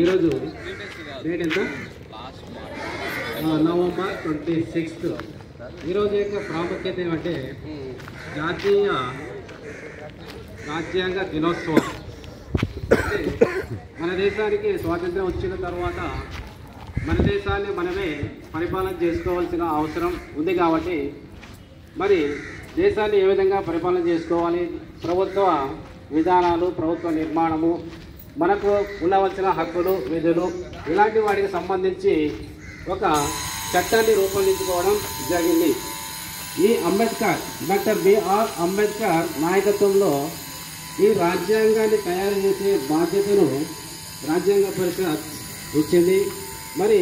ఈరోజు డేట్ ఎంత? నవంబర్ 26. ఈరోజు యొక్క ప్రాముఖ్యత ఏమంటే జాతీయ రాజ్యాంగ దినోత్సవం. మన దేశానికి స్వాతంత్రం వచ్చిన తర్వాత మన దేశాన్ని మనమే పరిపాలన చేసుకోవాల్సిన అవసరం ఉంది. కాబట్టి మరి దేశాన్ని ఏ విధంగా పరిపాలన చేసుకోవాలి, ప్రభుత్వ విధానాలు, ప్రభుత్వ నిర్మాణము, మనకు ఉండవలసిన హక్కులు, విధులు, ఇలాంటి వాటికి సంబంధించి ఒక చట్టాన్ని రూపొందించుకోవడం జరిగింది. ఈ డాక్టర్ బిఆర్ అంబేద్కర్ నాయకత్వంలో ఈ రాజ్యాంగాన్ని తయారు చేసే బాధ్యతను రాజ్యాంగ పరిషత్ ఇచ్చింది. మరి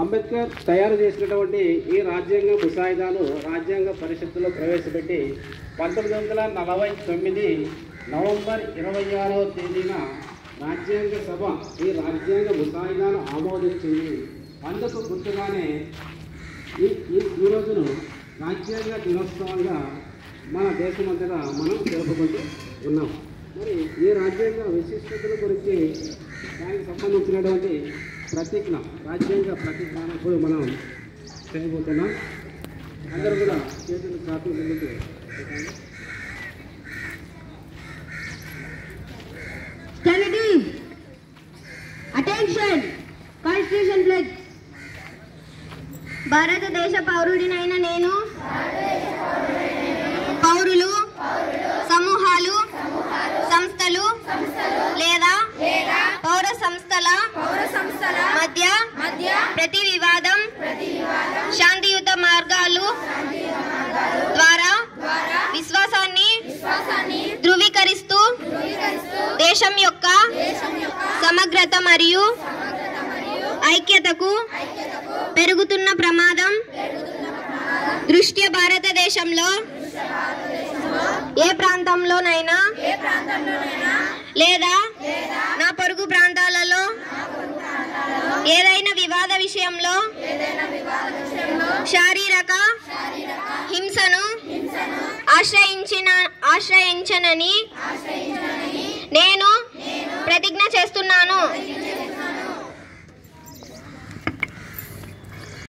అంబేద్కర్ తయారు చేసినటువంటి ఈ రాజ్యాంగ ముసాయిదాను రాజ్యాంగ పరిషత్తులో ప్రవేశపెట్టి 1949 నవంబర్ 26వ తేదీన రాజ్యాంగ సభ ఈ రాజ్యాంగ ముసాయిదాను ఆమోదించింది. అందుకు గుర్తుగానే ఈ రోజును రాజ్యాంగ దినోత్సవంగా మన దేశమంతటా మనం జరుపుకుంటూ ఉన్నాం. మరి ఈ రాజ్యాంగ విశిష్టతల గురించి దానికి సంబంధించినటువంటి ప్రతిజ్ఞ, రాజ్యాంగ ప్రతిజ్ఞను కూడా మనం చేయబోతున్నాం. అందరూ కూడా చేతులు చాపి ముందుకు అటెన్షన్. Constitution pledge. భారతదేశ పౌరుడినైన నేను పౌరులు, సమూహాలు, సంస్థలు లేదా పౌర సంస్థల మధ్య ప్రతి వివాదం శాంతియుత మార్గాలు ద్వారా విశ్వాసాన్ని ధృవీకరిస్తూ దేశం యొక్క సమగ్రత మరియు ఐక్యతకు పెరుగుతున్న ప్రమాదం దృష్ట్యా భారతదేశంలో ఏ ప్రాంతంలోనైనా లేదా నా పొరుగు ప్రాంతాలలో ఏదైనా వివాద విషయంలో శారీరక హింసను ఆశ్రయించనని నేను ప్రతిజ్ఞ చేస్తున్నాను.